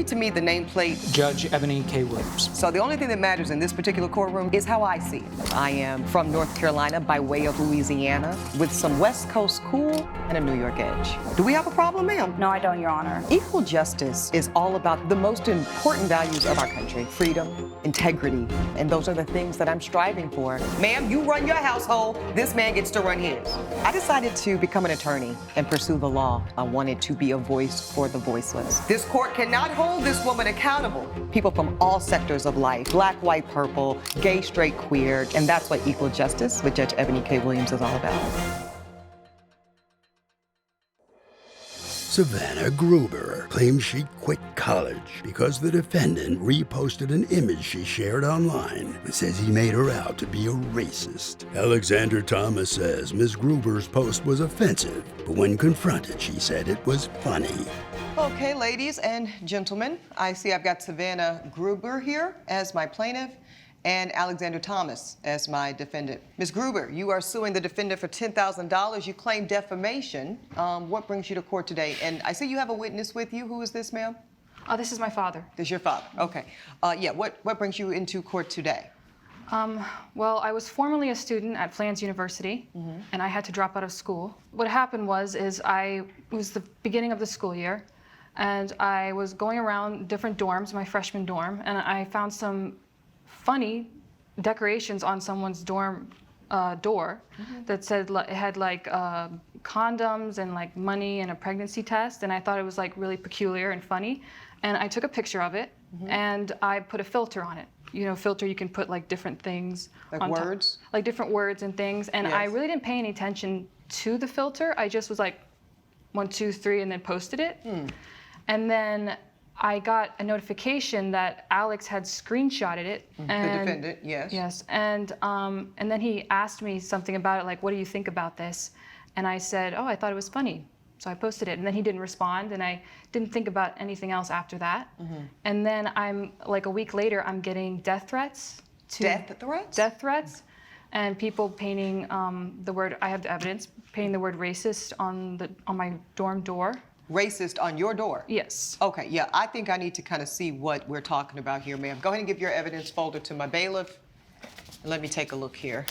read to me the nameplate? Judge Eboni K. Williams. So the only thing that matters in this particular courtroom is how I see it. I am from North Carolina by way of Louisiana with some West Coast cool and a New York edge. Do we have a problem, ma'am? No, I don't, Your Honor. Equal justice is all about the most important values of our country: freedom, integrity, and those are the things that I'm striving for. Ma'am, you run your household, this man gets to run his. I decided to become an attorney and pursue the law. I wanted to be a voice for the voiceless. This court cannot hold this woman accountable. People from all sectors of life, black, white, purple, gay, straight, queer, and that's what equal justice with Judge Eboni K. Williams is all about. Savannah Gruber claims she quit college because the defendant reposted an image she shared online and says he made her out to be a racist. Alexander Thomas says Ms. Gruber's post was offensive, but when confronted, she said it was funny. Okay, ladies and gentlemen, I see I've got Savannah Gruber here as my plaintiff and Alexander Thomas as my defendant. Ms. Gruber, you are suing the defendant for $10,000. You claim defamation. What brings you to court today? And I see you have a witness with you. Who is this, ma'am? This is my father. This is your father. Okay. Yeah, what brings you into court today? Well, I was formerly a student at Flans University, and I had to drop out of school. What happened was it was the beginning of the school year, and I was going around different dorms, my freshman dorm, and I found some funny decorations on someone's dorm door that said it had like condoms and like money and a pregnancy test, and I thought it was like really peculiar and funny, and I took a picture of it and I put a filter on it. You know, filter you can put like different things like on words, top, like different words and things, and yes. I really didn't pay any attention to the filter. I just was like 1, 2, 3, and then posted it, and then I got a notification that Alex had screenshotted it. And, the defendant, yes. Yes, and then he asked me something about it, like, what do you think about this? And I said, oh, I thought it was funny. So I posted it, and then he didn't respond, and I didn't think about anything else after that. And then like a week later, I'm getting death threats. Death threats? Death threats, and people painting the word, I have the evidence, painting the word racist on my dorm door. Racist on your door? Yes. Okay, yeah, I think I need to kind of see what we're talking about here, ma'am. Go ahead and give your evidence folder to my bailiff. Let me take a look here.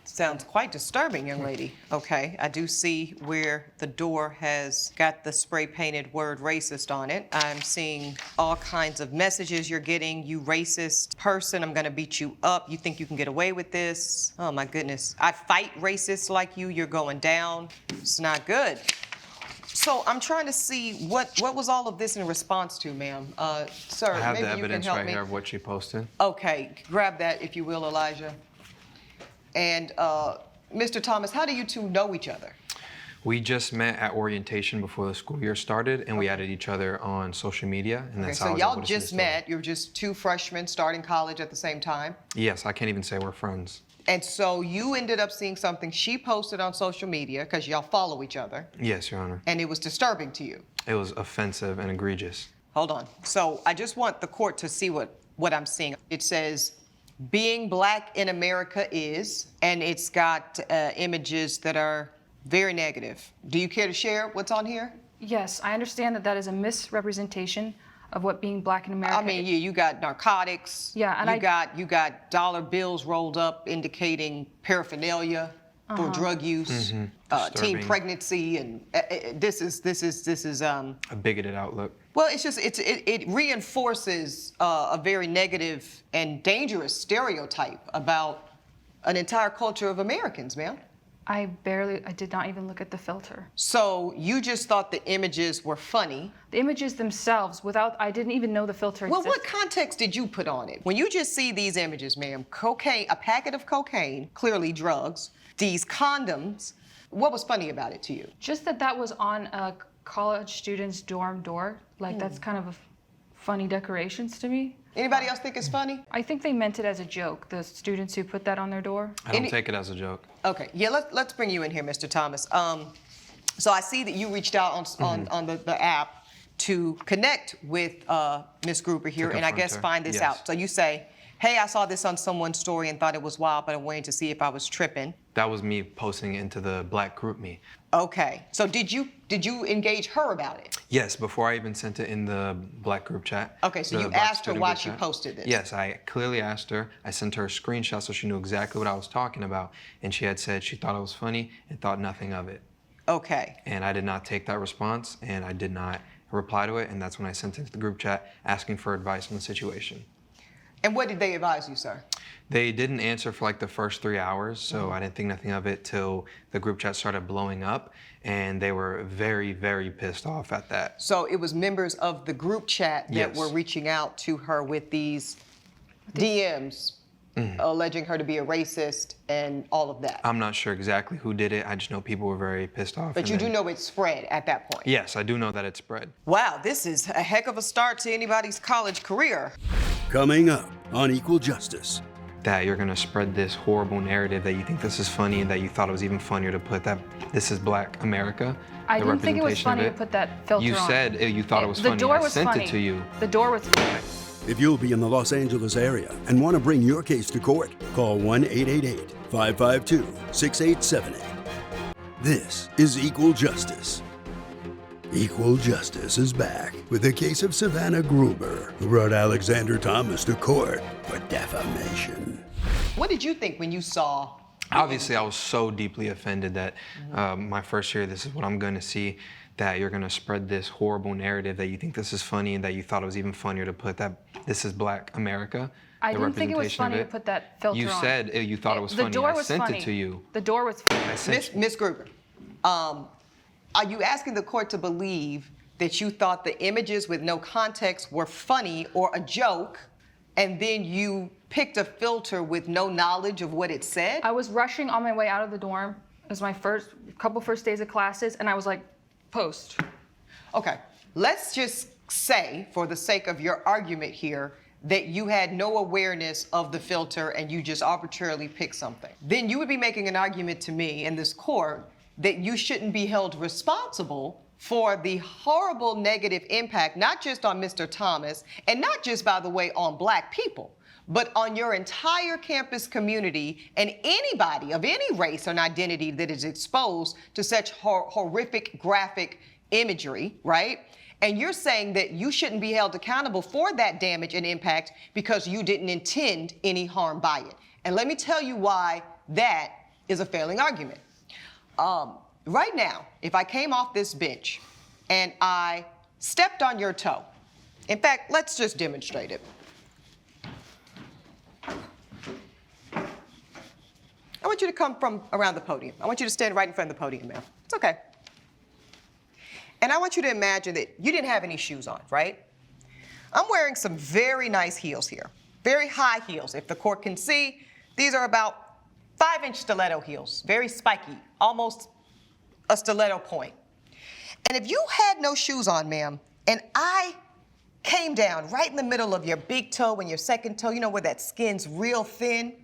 Sounds quite disturbing, young lady. Okay, I do see where the door has got the spray painted word racist on it. I'm seeing all kinds of messages you're getting. You racist person, I'm gonna beat you up. You think you can get away with this? Oh my goodness. I fight racists like you, you're going down. It's not good. So I'm trying to see what was all of this in response to, ma'am. Sir, I have maybe the you evidence can help right me. here of what she posted. Okay, grab that if you will, Elijah. And Mr. Thomas, how do you two know each other? We just met at orientation before the school year started, and we added each other on social media, and that's how I so was y'all able to see the just story. met. You're just two freshmen starting college at the same time. Yes, I can't even say we're friends. And so you ended up seeing something she posted on social media because y'all follow each other. Yes, Your Honor. And it was disturbing to you. It was offensive and egregious. Hold on. So I just want the court to see what I'm seeing. It says, being black in America is, and it's got images that are very negative. Do you care to share what's on here? Yes, I understand that is a misrepresentation of what being black in America. I mean, yeah, you got narcotics. Yeah, and you got dollar bills rolled up indicating paraphernalia for drug use, teen Disturbing. pregnancy, and this is A bigoted outlook. well, it's just it reinforces a very negative and dangerous stereotype about an entire culture of Americans, ma'am. I did not even look at the filter. So you just thought the images were funny. The images themselves, I didn't even know the filter Well, existed. what context did you put on it? When you just see these images, ma'am, cocaine, a packet of cocaine, clearly drugs, these condoms, what was funny about it to you? Just that was on a college student's dorm door. Like, that's kind of funny decorations to me. Anybody else think it's funny? I think they meant it as a joke, the students who put that on their door. I don't take it as a joke. Okay, yeah, let's bring you in here, Mr. Thomas. So I see that you reached out on the app to connect with Ms. Gruber here, and I guess her. find this Yes. out. So you say, hey, I saw this on someone's story and thought it was wild, but I'm waiting to see if I was tripping. That was me posting it into the Black group me. Okay. So did you engage her about it? Yes, before I even sent it in the Black group chat. Okay, so the you Black asked her student why group she chat. posted this? Yes, I clearly asked her. I sent her a screenshot so she knew exactly what I was talking about. And she had said she thought it was funny and thought nothing of it. Okay. And I did not take that response, and I did not reply to it. And that's when I sent it to the group chat asking for advice on the situation. And what did they advise you, sir? They didn't answer for like the first 3 hours, so I didn't think nothing of it till the group chat started blowing up, and they were very, very pissed off at that. So it was members of the group chat that Yes. were reaching out to her with these DMs, alleging her to be a racist and all of that. I'm not sure exactly who did it. I just know people were very pissed off. But and you do then- know it spread at that point. Yes, I do know that it spread. Wow, this is a heck of a start to anybody's college career. Coming up on Equal Justice. That you're gonna spread this horrible narrative that you think this is funny and that you thought it was even funnier to put that this is Black America. I the didn't think it was representation of funny to put that filter You on. said you thought it was The funny. door I was sent funny. it to you. The door was If you'll be in the Los Angeles area and want to bring your case to court, call 1-888-552-6878. This is Equal Justice. Equal Justice is back with the case of Savannah Gruber, who brought Alexander Thomas to court for defamation. What did you think when you saw? Obviously, I was so deeply offended that my first year, this is what I'm going to see, that you're going to spread this horrible narrative that you think this is funny and that you thought it was even funnier to put that this is Black America. I the didn't think it was representation of funny to put that filter You on. said you thought it was The funny. door I was sent funny. it to you. The door was funny. I sent Miss Gruber, are you asking the court to believe that you thought the images with no context were funny or a joke, and then you picked a filter with no knowledge of what it said? I was rushing on my way out of the dorm. It was my first days of classes, and I was like, post. Okay, let's just say, for the sake of your argument here, that you had no awareness of the filter and you just arbitrarily picked something. Then you would be making an argument to me in this court that you shouldn't be held responsible for the horrible negative impact, not just on Mr. Thomas, and not just, by the way, on Black people, but on your entire campus community and anybody of any race and identity that is exposed to such horrific graphic imagery, right? And you're saying that you shouldn't be held accountable for that damage and impact because you didn't intend any harm by it. And let me tell you why that is a failing argument. Right now, if I came off this bench and I stepped on your toe, in fact, let's just demonstrate it. I want you to come from around the podium. I want you to stand right in front of the podium, ma'am. It's okay. And I want you to imagine that you didn't have any shoes on, right? I'm wearing some very nice heels here, very high heels. If the court can see, these are about 5-inch stiletto heels, very spiky, almost a stiletto point. And if you had no shoes on, ma'am, and I came down right in the middle of your big toe and your second toe, you know where that skin's real thin,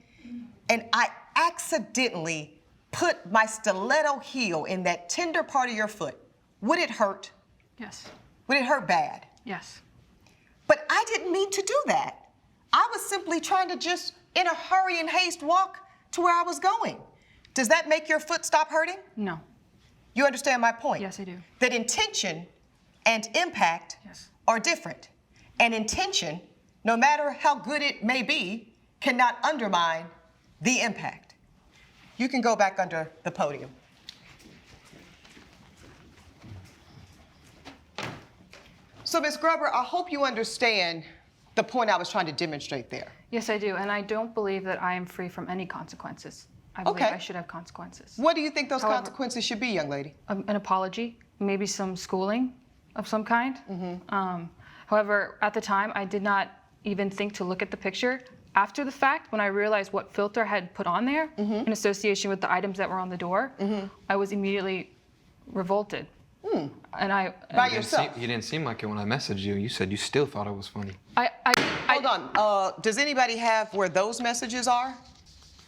and I accidentally put my stiletto heel in that tender part of your foot, would it hurt? Yes. Would it hurt bad? Yes. But I didn't mean to do that. I was simply trying to just, in a hurry and haste, walk to where I was going. Does that make your foot stop hurting? No. You understand my point? Yes, I do. That intention and impact Yes. are different. And intention, no matter how good it may be, cannot undermine the impact. You can go back under the podium. So, Ms. Gruber, I hope you understand the point I was trying to demonstrate there. Yes, I do. And I don't believe that I am free from any consequences. I believe Okay. I should have consequences. What do you think those However- consequences should be, young lady? An apology, maybe some schooling of some kind. However, at the time, I did not even think to look at the picture. After the fact, when I realized what filter I had put on there in association with the items that were on the door, I was immediately revolted. And By yourself? You didn't seem like it when I messaged you. You said you still thought it was funny. Hold on. Does anybody have where those messages are?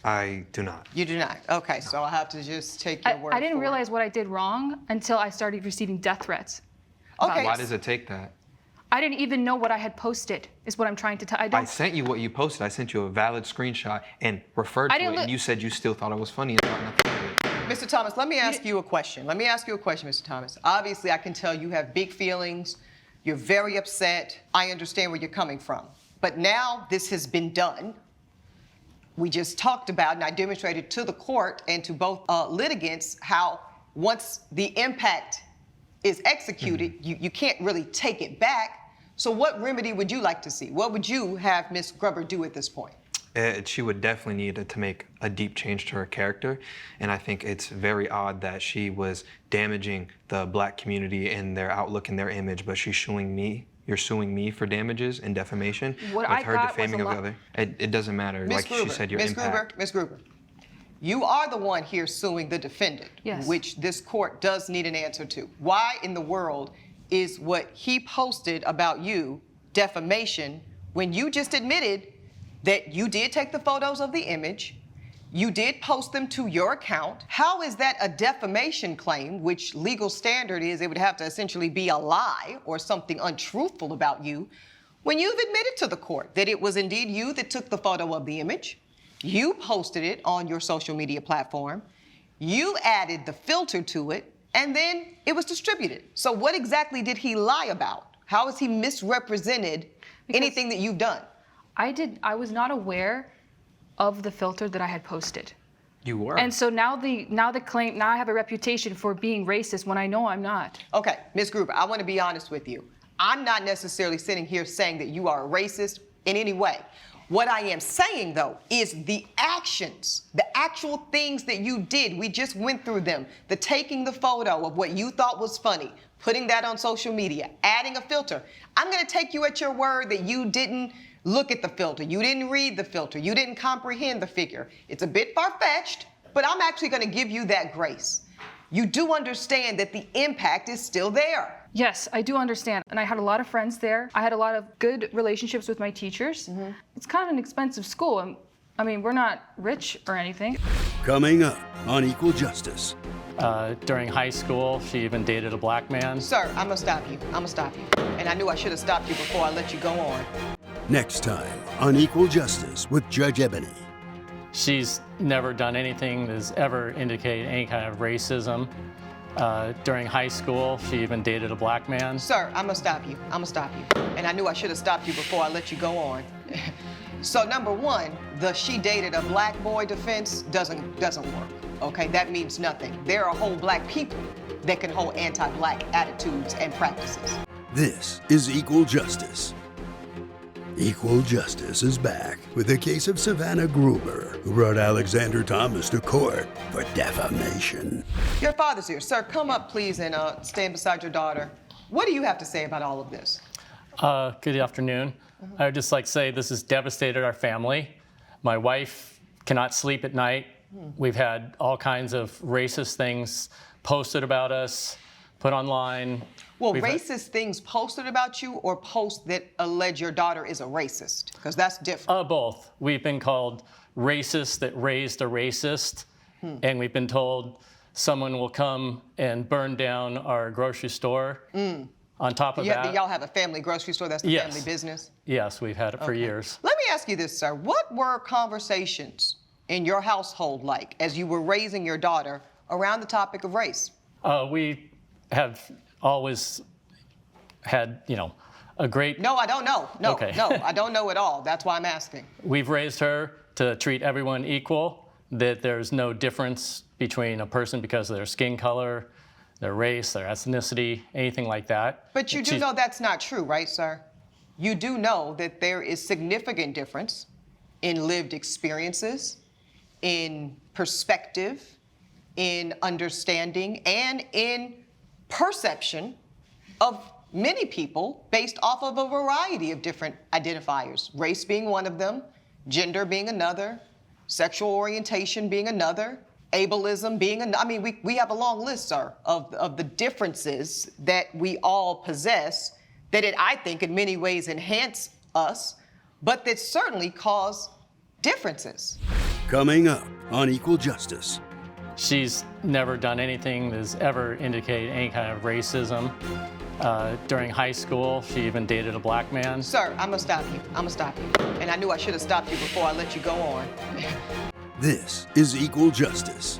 I do not. You do not. Okay, so I'll have to just take your word I didn't for realize what I did wrong until I started receiving death threats. it. Okay. Why does it take that? I didn't even know what I had posted, is what I'm trying to tell. I sent you what you posted. I sent you a valid screenshot and referred to it, and you said you still thought it was funny and thought nothing of it. Mr. Thomas, let me ask you a question. Mr. Thomas. Obviously, I can tell you have big feelings. You're very upset. I understand where you're coming from. But now this has been done. We just talked about, and I demonstrated to the court and to both litigants how once the impact is executed, you can't really take it back. So what remedy would you like to see? What would you have Ms. Grubber do at this point? She would definitely need to make a deep change to her character, and I think it's very odd that she was damaging the black community and their outlook and their image, but she's suing me. You're suing me for damages and defamation with her defaming of the other. It doesn't matter. Ms. Like Gruber, she said, your impact. Ms. Gruber, you are the one here suing the defendant, yes, which this court does need an answer to. Why in the world is what he posted about you defamation when you just admitted that you did take the photos of the image, you did post them to your account? How is that a defamation claim, which legal standard is it would have to essentially be a lie or something untruthful about you, when you've admitted to the court that it was indeed you that took the photo of the image, you posted it on your social media platform, you added the filter to it, and then it was distributed. So what exactly did he lie about? How has he misrepresented anything that you've done? I was not aware of the filter that I had posted. You were. And so now I have a reputation for being racist when I know I'm not. Okay, Ms. Gruber, I want to be honest with you. I'm not necessarily sitting here saying that you are a racist in any way. What I am saying, though, is the actions, the actual things that you did. We just went through them. The taking the photo of what you thought was funny, putting that on social media, adding a filter. I'm going to take you at your word that you didn't look at the filter. You didn't read the filter. You didn't comprehend the figure. It's a bit far-fetched, but I'm actually going to give you that grace. You do understand that the impact is still there. Yes, I do understand. And I had a lot of friends there. I had a lot of good relationships with my teachers. Mm-hmm. It's kind of an expensive school. I mean, we're not rich or anything. Coming up on Equal Justice. During high school, she even dated a black man. Sir, I'm going to stop you. And I knew I should have stopped you before I let you go on. Next time on Equal Justice with Judge Eboni. She's never done anything that's ever indicated any kind of racism. During high school, she even dated a black man. Sir, I'm going to stop you. And I knew I should have stopped you before I let you go on. So number one, the she dated a black boy defense doesn't work. Okay, that means nothing. There are whole black people that can hold anti-black attitudes and practices. This is Equal Justice. Equal Justice is back with the case of Savannah Gruber, who brought Alexander Thomas to court for defamation. Your father's here. Sir, come up, please, and stand beside your daughter. What do you have to say about all of this? Good afternoon. I would just like to say this has devastated our family. My wife cannot sleep at night. We've had all kinds of racist things posted about us, put online. Well, racist things posted about you or posts that allege your daughter is a racist? Because that's different. Both. We've been called racist that raised a racist, and we've been told someone will come and burn down our grocery store. On top of that, y'all have a family grocery store? That's the family business? Yes, we've had it for years. Let me ask you this, sir. What were conversations in your household like as you were raising your daughter around the topic of race? We have always had, a great... No, I don't know. No, okay. No, I don't know at all. That's why I'm asking. We've raised her to treat everyone equal, that there's no difference between a person because of their skin color, their race, their ethnicity, anything like that. But you do know that's not true, right, sir? You do know that there is significant difference in lived experiences, in perspective, in understanding, and in perception of many people based off of a variety of different identifiers. Race being one of them, gender being another, sexual orientation being another, ableism being another. I mean, we have a long list, sir, of the differences that we all possess that I think in many ways enhance us, but that certainly cause differences. Coming up on Equal Justice. She's never done anything that's ever indicated any kind of racism. During high school, she even dated a black man. Sir, I'm gonna stop you. I'm gonna stop you. And I knew I should have stopped you before I let you go on. This is Equal Justice.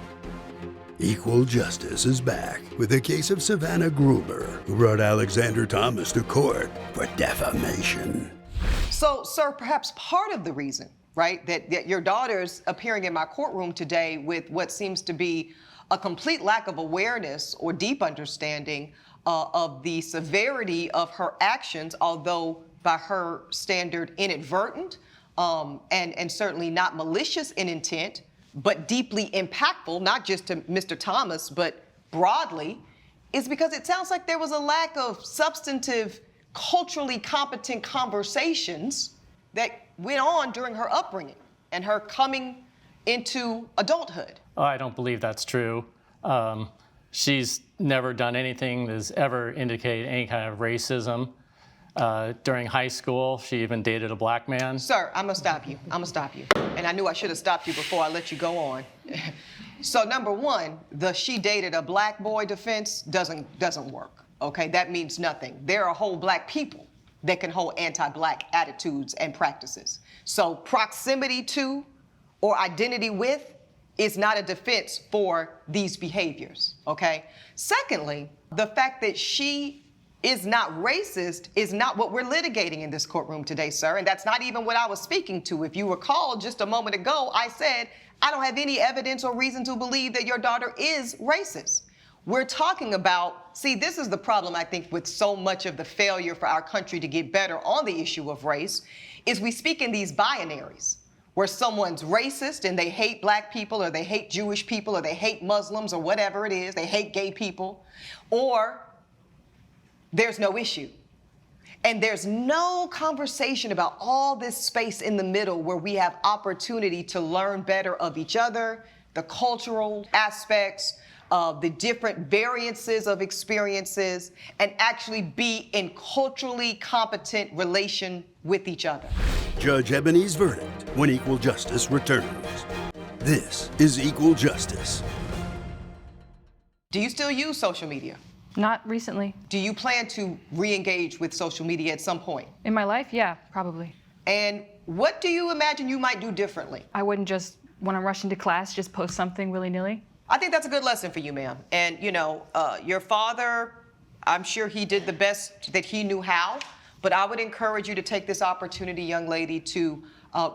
Equal Justice is back with the case of Savannah Gruber, who brought Alexander Thomas to court for defamation. So, sir, perhaps part of the reason, right, that your daughter's appearing in my courtroom today with what seems to be a complete lack of awareness or deep understanding of the severity of her actions, although by her standard inadvertent and certainly not malicious in intent, but deeply impactful, not just to Mr. Thomas, but broadly, is because it sounds like there was a lack of substantive, culturally competent conversations that went on during her upbringing and her coming into adulthood. Oh, I don't believe that's true. She's never done anything that's ever indicated any kind of racism. During high school, she even dated a black man. Sir, I'm gonna stop you. I'm gonna stop you. And I knew I should have stopped you before I let you go on. So number one, the she dated a black boy defense doesn't work, okay? That means nothing. There are whole black people that can hold anti-black attitudes and practices. So proximity to or identity with is not a defense for these behaviors, okay? Secondly, the fact that she is not racist is not what we're litigating in this courtroom today, sir, and that's not even what I was speaking to. If you recall, just a moment ago, I said, I don't have any evidence or reason to believe that your daughter is racist. We're talking about, see, this is the problem, I think, with so much of the failure for our country to get better on the issue of race, is we speak in these binaries, where someone's racist and they hate black people, or they hate Jewish people, or they hate Muslims, or whatever it is, they hate gay people, or there's no issue. And there's no conversation about all this space in the middle where we have opportunity to learn better of each other, the cultural aspects, the different variances of experiences, and actually be in culturally competent relation with each other. Judge Eboni's verdict when Equal Justice returns. This is Equal Justice. Do you still use social media? Not recently. Do you plan to re-engage with social media at some point? In my life, yeah, probably. And what do you imagine you might do differently? I wouldn't just, when I'm rushing to class, just post something willy-nilly. I think that's a good lesson for you, ma'am. And, you know, your father, I'm sure he did the best that he knew how, but I would encourage you to take this opportunity, young lady, to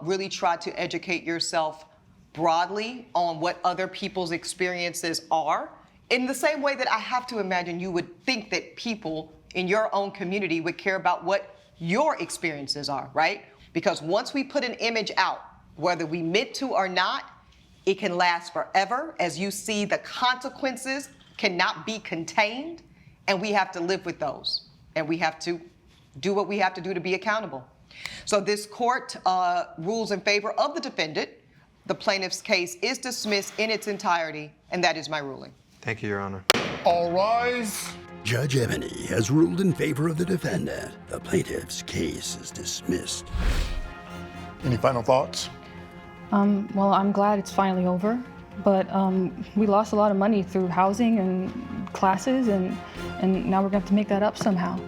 really try to educate yourself broadly on what other people's experiences are. In the same way that I have to imagine you would think that people in your own community would care about what your experiences are, right? Because once we put an image out, whether we meant to or not, it can last forever. As you see, the consequences cannot be contained, and we have to live with those. And we have to do what we have to do to be accountable. So this court rules in favor of the defendant. The plaintiff's case is dismissed in its entirety, and that is my ruling. Thank you, Your Honor. All rise. Judge Eboni has ruled in favor of the defendant. The plaintiff's case is dismissed. Any final thoughts? Well, I'm glad it's finally over, but we lost a lot of money through housing and classes, and now we're going to have to make that up somehow.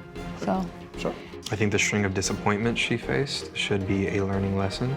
So. Sure. I think the string of disappointments she faced should be a learning lesson.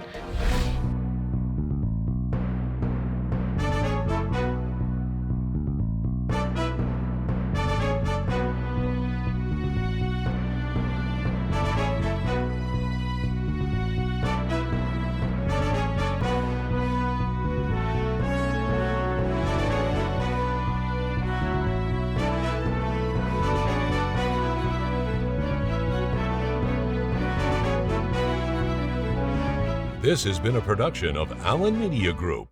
This has been a production of Allen Media Group.